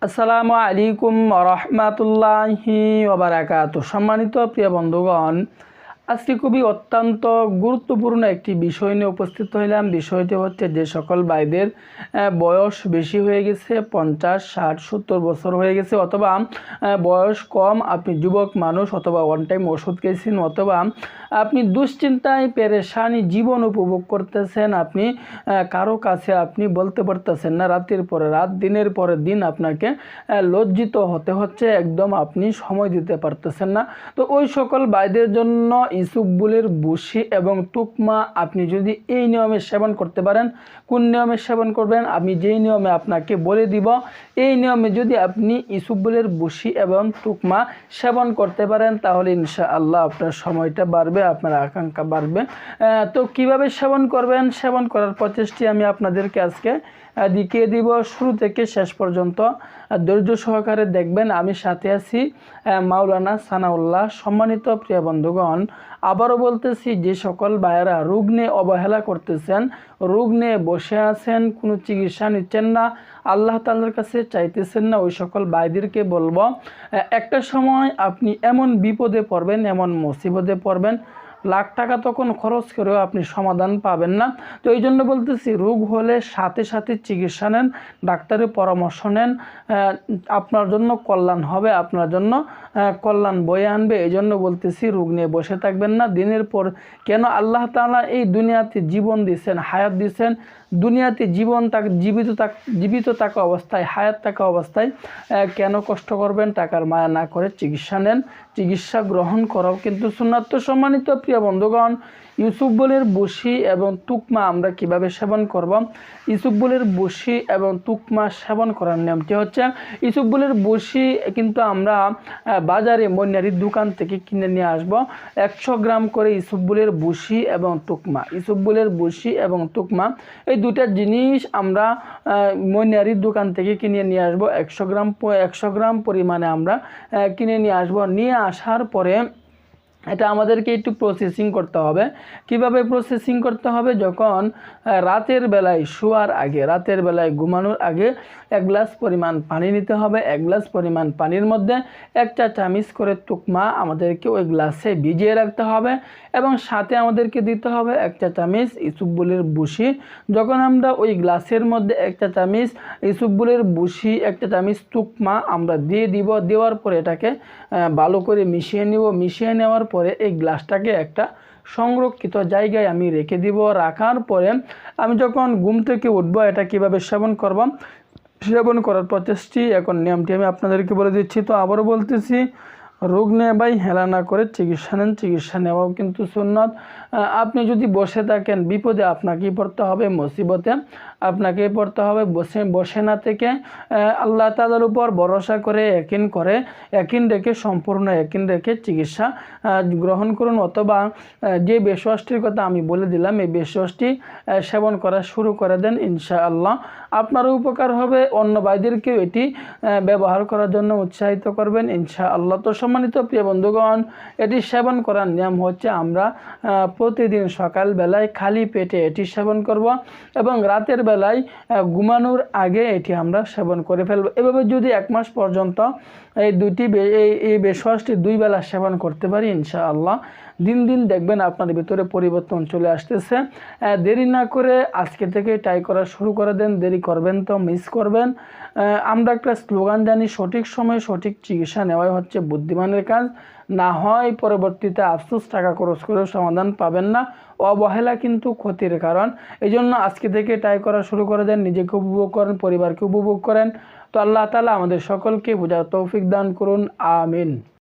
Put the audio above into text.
আসসালামু আলাইকুম রহমাতুল্লাহি ওবারাকাতু। সম্মানিত প্রিয় বন্ধুগণ, আজকে খুবই অত্যন্ত গুরুত্বপূর্ণ একটি বিষয় নিয়ে উপস্থিত হইলাম। বিষয়টি হচ্ছে যে সকল ভাইদের বয়স বেশি হয়ে গেছে, 50, 60, 70 বছর হয়ে গেছে, অথবা বয়স কম, আপনি যুবক মানুষ, অথবা ওয়ান টাইম ওষুধ খেয়েছেন, অথবা আপনি দুশ্চিন্তায় পেরেশানি জীবন উপভোগ করতেছেন, আপনি কারো কাছে আপনি বলতে পারতেছেন না, রাতের পরে রাত, দিনের পরে দিন আপনাকে লজ্জিত হতে হচ্ছে, একদম আপনি সময় দিতে পারতেছেন না। তো ওই সকল ভাইদের জন্য ইসুবগুলের বুশি এবং তুকমা আপনি যদি এই নিয়মে সেবন করতে পারেন, কোন নিয়মে সেবন করবেন আমি যেই নিয়মে আপনাকে বলে দিব, এই নিয়মে যদি আপনি ইসুবগুলের বুশি এবং তুকমা সেবন করতে পারেন, তাহলে ইনশাআল্লাহ আপনার সময়টা বাড়বে, আপনার আকাঙ্ক্ষা বাড়বে। তো কিভাবে সেবন করবেন, সেবন করার প্রচেষ্টা আমি আপনাদেরকে আজকে দেখিয়ে দিব। শুরু থেকে শেষ পর্যন্ত ধৈর্য সহকারে দেখবেন, আমি সাথে আছি মাওলানা সানাউল্লাহ। সম্মানিত প্রিয় বন্ধুগণ, আবারও বলতেছি, যে সকল ভাইয়েরা রোগ নিয়ে অবহেলা করতেছেন, রোগ নিয়ে বসে আছেন, কোনো চিকিৎসা নিচ্ছেন না, আল্লাহ তাআলার কাছে চাইতেছেন না, ওই সকল ভাইদেরকে বলবো, একটা সময় আপনি এমন বিপদে পড়বেন, এমন মুসিবতে পড়বেন, লাখ টাকা তখন খরচ করেও আপনি সমাধান পাবেন না। তো এই জন্য বলতেছি, রোগ হলে সাথে সাথে চিকিৎসা নেন, ডাক্তারের পরামর্শ নেন, আপনার জন্য কল্যাণ হবে, আপনার জন্য কল্যাণ বয়ে আনবে। এই জন্য বলতেছি, রোগ নিয়ে বসে থাকবেন না। দিনের পর কেন আল্লাহ তাআলা এই দুনিয়াতে জীবন দিয়েছেন, হায়াত দিয়েছেন, দুনিয়াতে জীবিত থাকা অবস্থায়, হায়াত থাকা অবস্থায় কেন কষ্ট করবেন? টাকার মায়া না করে চিকিৎসা নেন, চিকিৎসা গ্রহণ করাও কিন্তু সুন্নাত। তো সম্মানিত প্রিয় বন্ধুগণ, ইসুবগুলের বুশি এবং তুকমা আমরা কিভাবে সেবন করব? ইসুবগুলের বুশি এবং তুকমা সেবন করার নিয়মটি হচ্ছে, ইসুবগুলের বুশি কিন্তু আমরা বাজারে মনিহারির দোকান থেকে কিনে নিয়ে আসব। 100 গ্রাম করে ইসুবগুলের বুশি এবং তুকমা, ইসুবগুলের বুশি এবং তুকমা এই দুটা জিনিস আমরা মনিহারির দোকান থেকে কিনে নিয়ে আসব। 100 গ্রাম পরিমাণে আমরা কিনে নিয়ে আসব। নিয়ে আসার পরে এটা আমাদেরকে একটু প্রসেসিং করতে হবে। কিভাবে প্রসেসিং করতে হবে? যখন রাতের বেলায় শোয়ার আগে, রাতের বেলায় ঘুমানোর আগে 1 গ্লাস পরিমাণ পানি নিতে হবে। 1 গ্লাস পরিমাণ পানির মধ্যে 1 চা চামচ করে তুকমা আমাদেরকে ওই গ্লাসে ভিজিয়ে রাখতে হবে, এবং সাথে আমাদেরকে দিতে হবে 1 চা চামচ ইসুবগুলের বুশি। যখন আমরা ওই গ্লাসের মধ্যে 1 চা চামচ ইসুবগুলের বুশি, 1 চা চামচ তুকমা আমরা দিয়ে দিব। দেওয়ার পরে এটাকে ভালো করে মিশিয়ে নিব। মিশিয়ে নেওয়ার পরে এই গ্লাসটাকে একটা সংরক্ষিত জায়গায় আমি রেখে দিব। রাখার পরে আমি যখন ঘুম থেকে উঠবো, এটা কিভাবে সেবন করব, সেবন করার প্রচেষ্টা এখন নিয়মটি আমি আপনাদেরকে বলে দিচ্ছি। তো আবারও বলতেছি, রোগ নিয়ে ভাই হেলা না করে চিকিৎসা নেন, চিকিৎসা নেওয়াও কিন্তু সুন্নাত। আপনি যদি বসে থাকেন, বিপদে আপনাকেই পড়তে হবে, মুসিবতে আপনাকেই পড়তে হবে। বসে না থেকে আল্লাহ তাআলার উপর ভরসা করে, ইয়াকিন রেখে, সম্পূর্ণ ইয়াকিন রেখে চিকিৎসা গ্রহণ করুন, অথবা যে বেশওয়াশটির কথা আমি বলে দিলাম, এই বেশওয়াশটি সেবন করা শুরু করে দেন। ইনশাআল্লাহ আপনারও উপকার হবে, অন্য ভাইদেরকেও এটি ব্যবহার করার জন্য উৎসাহিত করবেন ইনশাআল্লাহ। তো সম্মানিত প্রিয় বন্ধুগণ, এটি সেবন করার নিয়ম হচ্ছে, আমরা প্রতিদিন সকালবেলায় খালি পেটে এটি সেবন করব, এবং রাতের বেলায় ঘুমানোর আগে এটি আমরা সেবন করে ফেলব। এভাবে যদি 1 মাস পর্যন্ত এই বেশওয়াশটি 2 বেলা সেবন করতে পারি, ইনশাআল্লাহ দিন দিন দেখবেন আপনার ভিতরে পরিবর্তন চলে আসতেছে। দেরি না করে আজকে থেকে ট্রাই করা শুরু করে দেন। দেরি করবেন তো মিস করবেন। আমরা একটা স্লোগান জানি, সঠিক সময়ে সঠিক চিকিৎসা নেওয়াই হচ্ছে বুদ্ধিমানের কাজ। না হয় পরবর্তীতে আফসোস, টাকা খরচ করেও সমাধান পাবেন না। অবহেলা কিন্তু ক্ষতির কারণ। এই জন্য আজকে থেকে ট্রাই করা শুরু করে দেন, নিজেকে উপভোগ করেন, পরিবারকে উপভোগ করেন। তো আল্লাহ তাআলা আমাদের সকলকে বোঝার তৌফিক দান করুন, আমিন।